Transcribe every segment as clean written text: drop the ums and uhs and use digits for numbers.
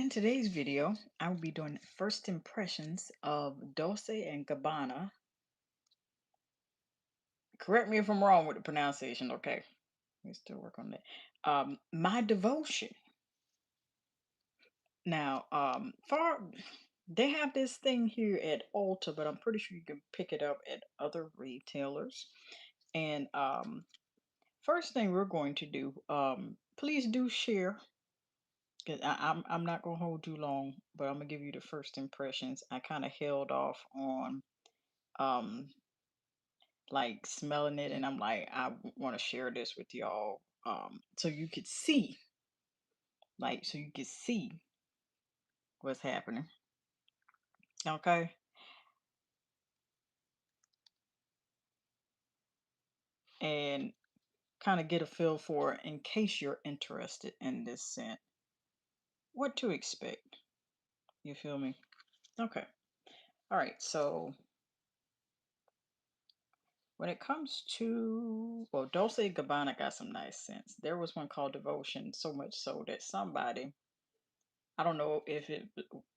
In today's video, I will be doing first impressions of Dolce and Gabbana. Correct me if I'm wrong with the pronunciation, okay? We still work on that. My devotion. Now, far they have this thing here at Ulta, but I'm pretty sure you can pick it up at other retailers. And first thing we're going to do, please do share. 'Cause I'm not gonna hold you long, but I'm gonna give you the first impressions. I kind of held off on um like smelling it, and I'm like, I want to share this with y'all, so you could see, what's happening. Okay. And kind of get a feel for it in case you're interested in this scent, what to expect. You feel me? Okay. All right. So when it comes to, well, Dolce Gabbana got some nice scents. There was one called Devotion, so much so that somebody, I don't know if it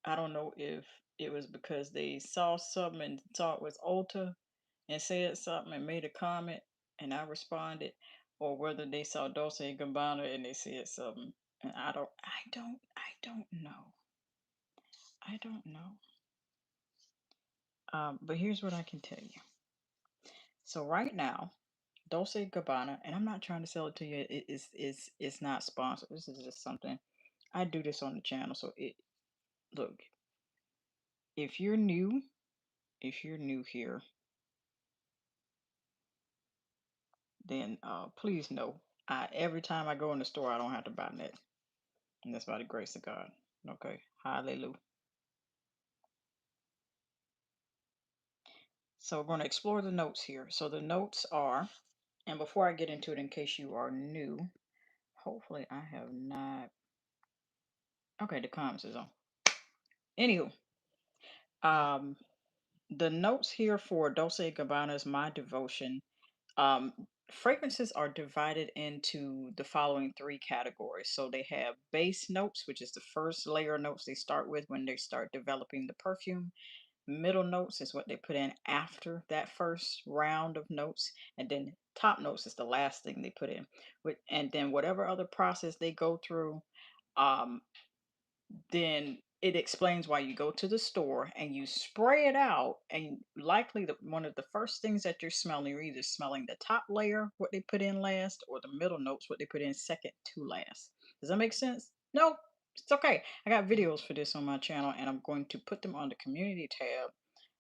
I don't know if it was because they saw something and thought it was Ulta and said something and made a comment and I responded, or whether they saw Dolce and Gabbana and they said something. And I don't know. I don't know. But here's what I can tell you. So right now, Dolce Gabbana, and I'm not trying to sell it to you. It's not sponsored. This is just something I do this on the channel. So it look, if you're new, if you're new here, then please know, every time I go in the store, I don't have to buy net, and that's by the grace of God. Okay, hallelujah. So we're going to explore the notes here. So the notes are, and before I get into it, in case you are new, hopefully I have not. Okay, the comments is on. Anywho, um, the notes here for Dolce Gabbana's My Devotion. Fragrances are divided into the following three categories. So they have base notes, which is the first layer of notes they start with when they start developing the perfume. Middle notes is what they put in after that first round of notes, and then top notes is the last thing they put in. And then whatever other process they go through, um, then it explains why you go to the store and you spray it out, and likely one of the first things that you're smelling, you're either smelling the top layer, what they put in last, or the middle notes, what they put in second to last. Does that make sense? No, it's okay. I got videos for this on my channel, and I'm going to put them on the community tab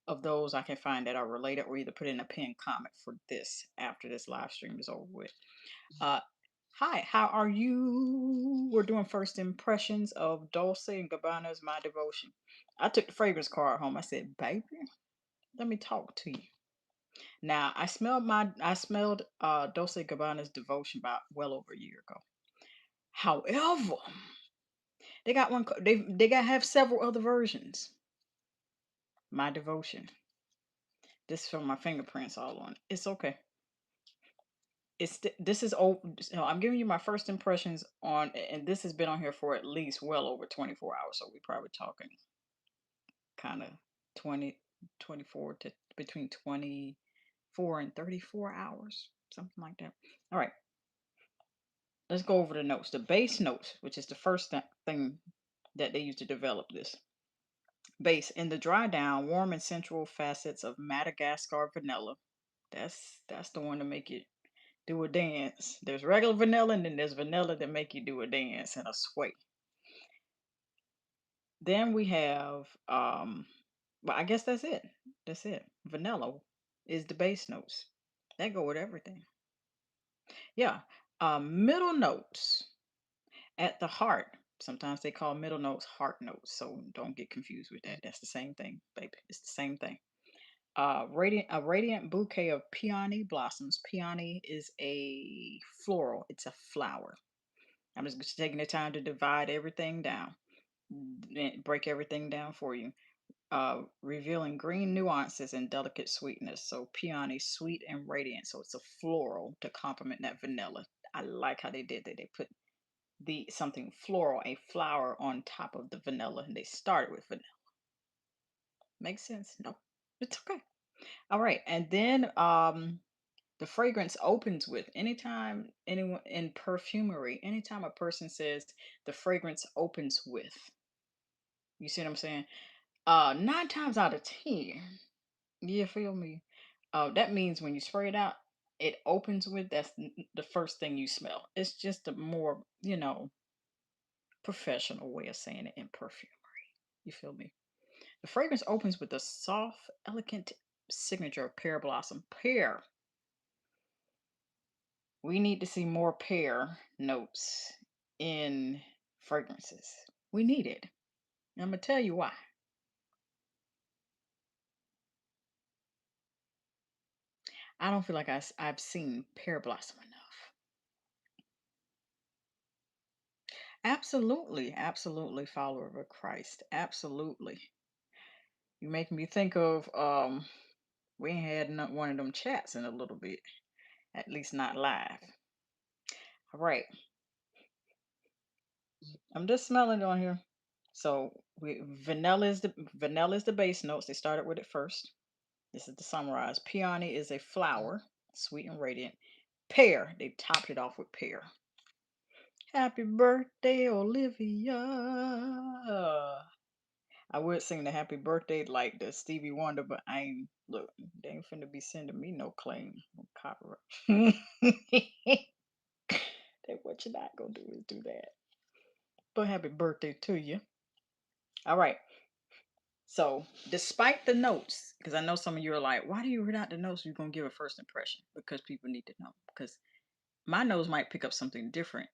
of those I can find that are related, or either put in a pinned comment for this after this live stream is over with. uh Hi, how are you? We're doing first impressions of Dolce and Gabbana's My Devotion. I took the fragrance card home. I said, baby, let me talk to you. Now, I smelled Dolce Gabbana's Devotion about well over a year ago. However, they got one they got have several other versions. My Devotion. This is from my fingerprints all on it. It's okay. This is old. So I'm giving you my first impressions on, and this has been on here for at least well over 24 hours. So we're probably talking kind of 20, 24 to between 24 and 34 hours, something like that. All right, let's go over the notes. The base notes, which is the first thing that they use to develop this. Base in the dry down, warm and sensual facets of Madagascar vanilla. That's the one to make you do a dance. There's regular vanilla, and then there's vanilla that make you do a dance and a sway. Then we have well, I guess that's it. That's it. Vanilla is the base notes. That go with everything. Yeah. Middle notes at the heart. Sometimes they call middle notes heart notes, so don't get confused with that. That's the same thing, baby. It's the same thing. A radiant bouquet of peony blossoms. Peony is a floral. It's a flower. I'm just taking the time to divide everything down, break everything down for you. Revealing green nuances and delicate sweetness. So peony, sweet and radiant. So it's a floral to complement that vanilla. I like how they did that. They put the something floral, a flower on top of the vanilla, and they started with vanilla. Makes sense? No, it's okay. All right, and then the fragrance opens with, anytime anyone in perfumery, anytime a person says the fragrance opens with, you see what I'm saying? 9 times out of 10, you feel me? That means when you spray it out, it opens with, that's the first thing you smell. It's just a more, professional way of saying it in perfumery. You feel me? The fragrance opens with a soft, elegant signature of pear blossom. Pear. We need to see more pear notes in fragrances. We need it. And I'm going to tell you why. I don't feel like I've seen pear blossom enough. Absolutely. Absolutely. Follower of Christ. Absolutely. You make me think of, we ain't had one of them chats in a little bit, at least not live. All right. I'm just smelling it on here. So vanilla is the base notes. They started with it first. This is the summarize. Peony is a flower, sweet and radiant. Pear, they topped it off with pear. Happy birthday, Olivia. I would sing the happy birthday like the Stevie Wonder, but I ain't, look, they ain't finna be sending me no claim, no copyright. That what you're not gonna do is do that. But happy birthday to you. All right. So, despite the notes, because I know some of you are like, why do you read out the notes? You're going to give a first impression because people need to know. Because my nose might pick up something different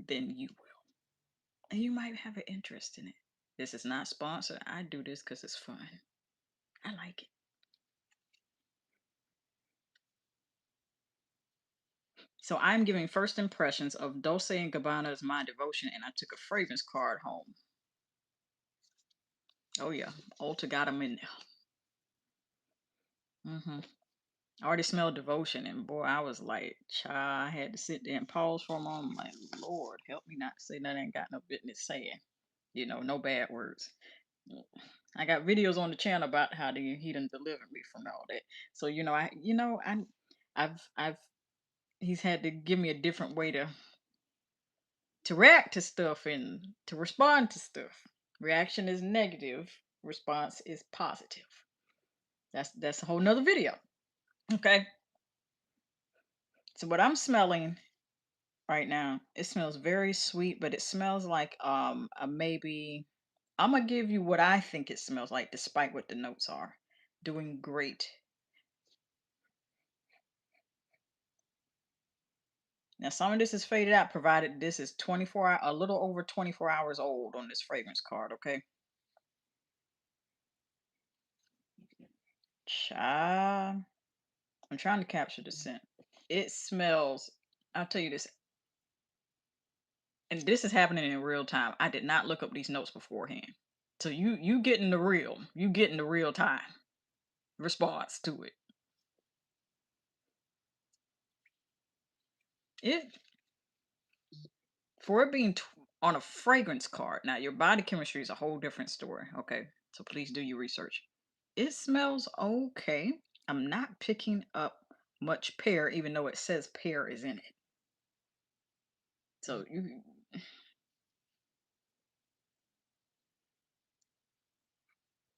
than you will. And you might have an interest in it. This is not sponsored. I do this because it's fun. I like it. So, I'm giving first impressions of Dolce and Gabbana's My Devotion, and I took a fragrance card home. Oh, yeah. Ulta got them in there. I already smelled devotion, and boy, I was like, child, I had to sit there and pause for a moment. I'm like, Lord, help me not to say that I ain't got no business saying. No bad words. I got videos on the channel about how he done delivered me from all that. So I've he's had to give me a different way to react to stuff and to respond to stuff. Reaction is negative. Response is positive. That's a whole nother video. Okay. So what I'm smelling right now, it smells very sweet, but it smells like a maybe. I'm gonna give you what I think it smells like, despite what the notes are. Doing great. Now some of this is faded out, provided this is a little over 24 hours old on this fragrance card. Okay, Child, I'm trying to capture the scent. It smells. I'll tell you this, and this is happening in real time. I did not look up these notes beforehand. So you getting the real time response to it. It for it being on a fragrance card. Now your body chemistry is a whole different story. Okay, so please do your research. It smells okay. I'm not picking up much pear, even though it says pear is in it. So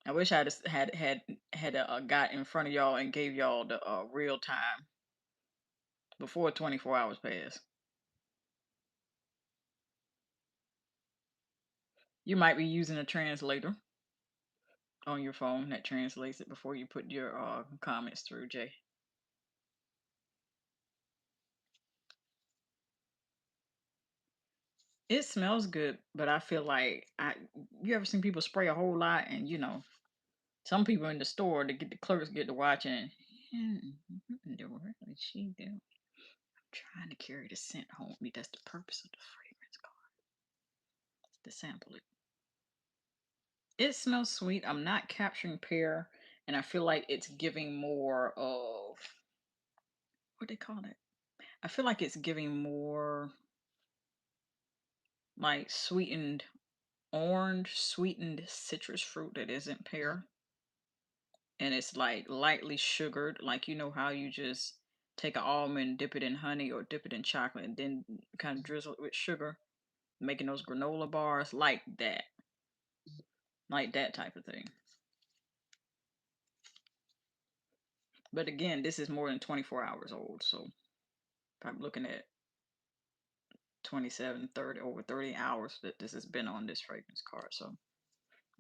I wish I just had a got in front of y'all and gave y'all the real time before 24 hours passed. You might be using a translator on your phone that translates it before you put your comments through, Jay. It smells good, but I feel like you ever seen people spray a whole lot, and some people in the store to get the clerks get to watching. What did she do? I'm trying to carry the scent home with me. That's the purpose of the fragrance card. To sample it. It smells sweet. I'm not capturing pear, and I feel like it's giving more of what they call it. I feel like it's giving more like sweetened orange, sweetened citrus fruit that isn't pear. And it's like lightly sugared. Like, you know how you just take an almond, dip it in honey or dip it in chocolate, and then kind of drizzle it with sugar, making those granola bars like that type of thing. But again, this is more than 24 hours old, so I'm looking at 27, 30, over 30 hours that this has been on this fragrance card. So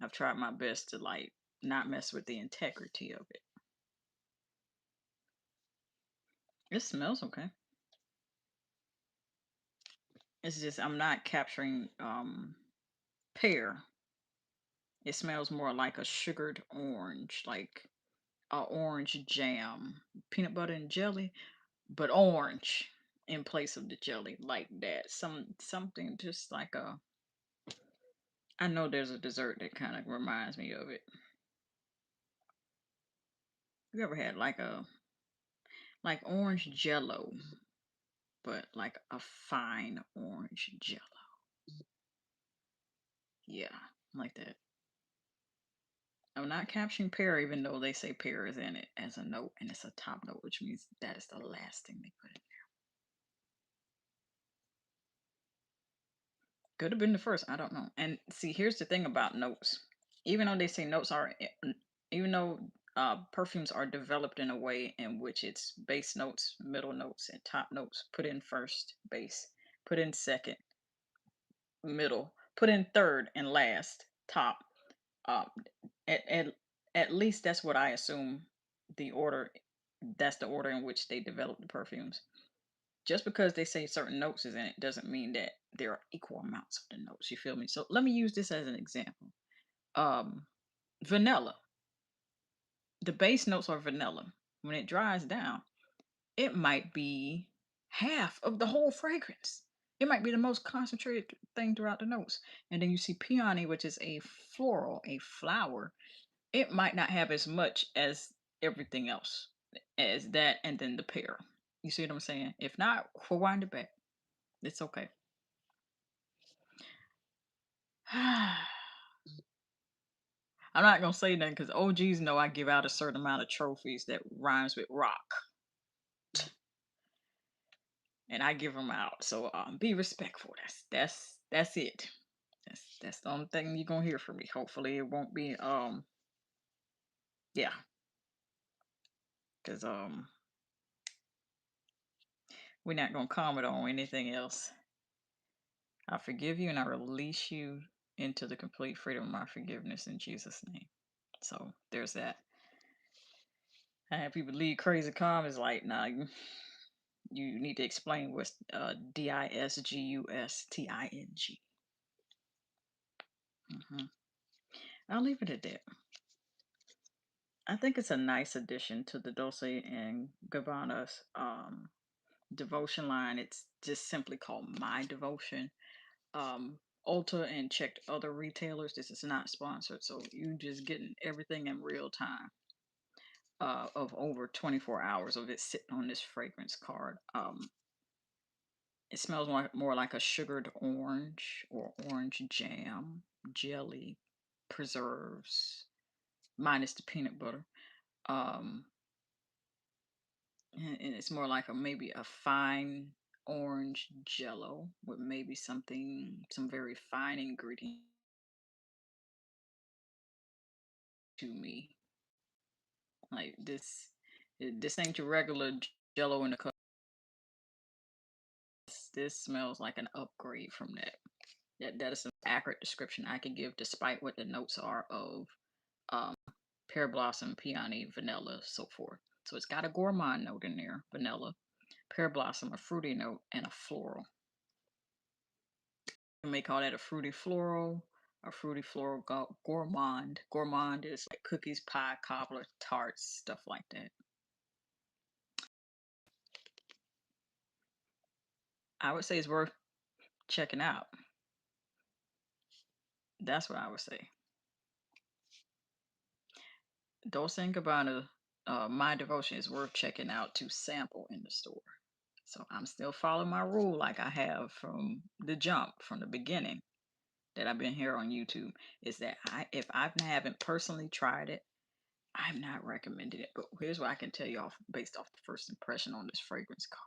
I've tried my best to like not mess with the integrity of it. It smells okay. It's just I'm not capturing pear. It smells more like a sugared orange, like a orange jam, peanut butter and jelly, but orange in place of the jelly, like that. Something just like a. I know there's a dessert that kind of reminds me of it. You ever had like orange jello, but like a fine orange jello? Yeah, like that. I'm not capturing pear, even though they say pear is in it as a note, and it's a top note, which means that is the last thing they put in. Could have been the first. I don't know. And see, here's the thing about notes. Even though they say notes are, even though perfumes are developed in a way in which it's base notes, middle notes, and top notes put in first, base, put in second, middle, put in third, and last, top. Um, at, at, at least that's what I assume the order, that's the order in which they develop the perfumes. Just because they say certain notes is in it doesn't mean that there are equal amounts of the notes. You feel me? So let me use this as an example. Um, Vanilla. The base notes are vanilla. When it dries down, it might be half of the whole fragrance. It might be the most concentrated thing throughout the notes. And then you see peony, which is a floral, a flower. It might not have as much as everything else as that, and then the pear. You see what I'm saying? If not, rewind it back. It's okay. I'm not gonna say nothing because OGs know I give out a certain amount of trophies that rhymes with rock, and I give them out. So be respectful. That's it. That's the only thing you're gonna hear from me. Hopefully, it won't be yeah, because we're not gonna comment on anything else. I forgive you and I release you into the complete freedom of my forgiveness in Jesus' name. So there's that. I have people leave crazy comments like, nah, you need to explain what's DISGUSTING. I'll leave it at that. I think it's a nice addition to the Dolce and Gabbana's devotion line. It's just simply called My Devotion. Ulta and checked other retailers. This is not sponsored, so you just getting everything in real time. Of over 24 hours of it sitting on this fragrance card. It smells more like a sugared orange or orange jam, jelly, preserves, minus the peanut butter. Um, and it's more like maybe a fine orange jello with maybe some very fine ingredient to me. Like this ain't your regular jello in the cup. This smells like an upgrade from that. That is an accurate description I can give, despite what the notes are of um, pear blossom, peony, vanilla, so forth. So it's got a gourmand note in there, vanilla, pear blossom, a fruity note, and a floral. You may call that a fruity floral gourmand. Gourmand is like cookies, pie, cobbler, tarts, stuff like that. I would say it's worth checking out. That's what I would say. Dolce & Gabbana, My Devotion is worth checking out to sample in the store. So I'm still following my rule like I have from the jump, from the beginning that I've been here on YouTube, is that if I haven't personally tried it, I'm not recommending it. But here's what I can tell you off based off the first impression on this fragrance card.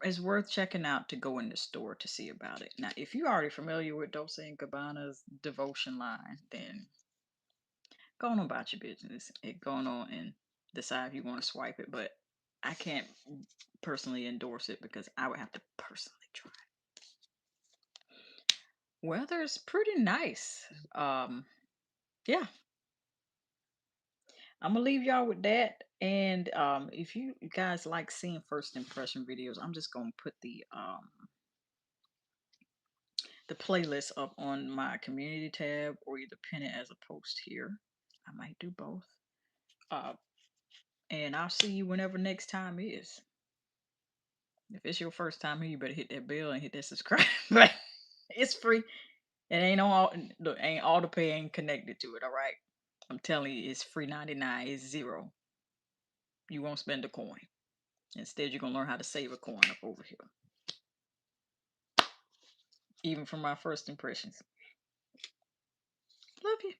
It's worth checking out to go in the store to see about it. Now, if you're already familiar with Dolce and Gabbana's devotion line, then go on about your business and go on and decide if you want to swipe it. But I can't personally endorse it because I would have to personally try it. Weather's pretty nice. Yeah, I'm gonna leave y'all with that. And if you guys like seeing first impression videos, I'm just gonna put the playlist up on my community tab or either pin it as a post here. I might do both. Uh, and I'll see you whenever next time is. If it's your first time here, you better hit that bell and hit that subscribe button. It's free. It ain't on all, look, ain't all the pay ain't connected to it. All right, I'm telling you, it's free 99. It's zero. You won't spend a coin. Instead, you're gonna learn how to save a coin up over here. Even from my first impressions. Love you.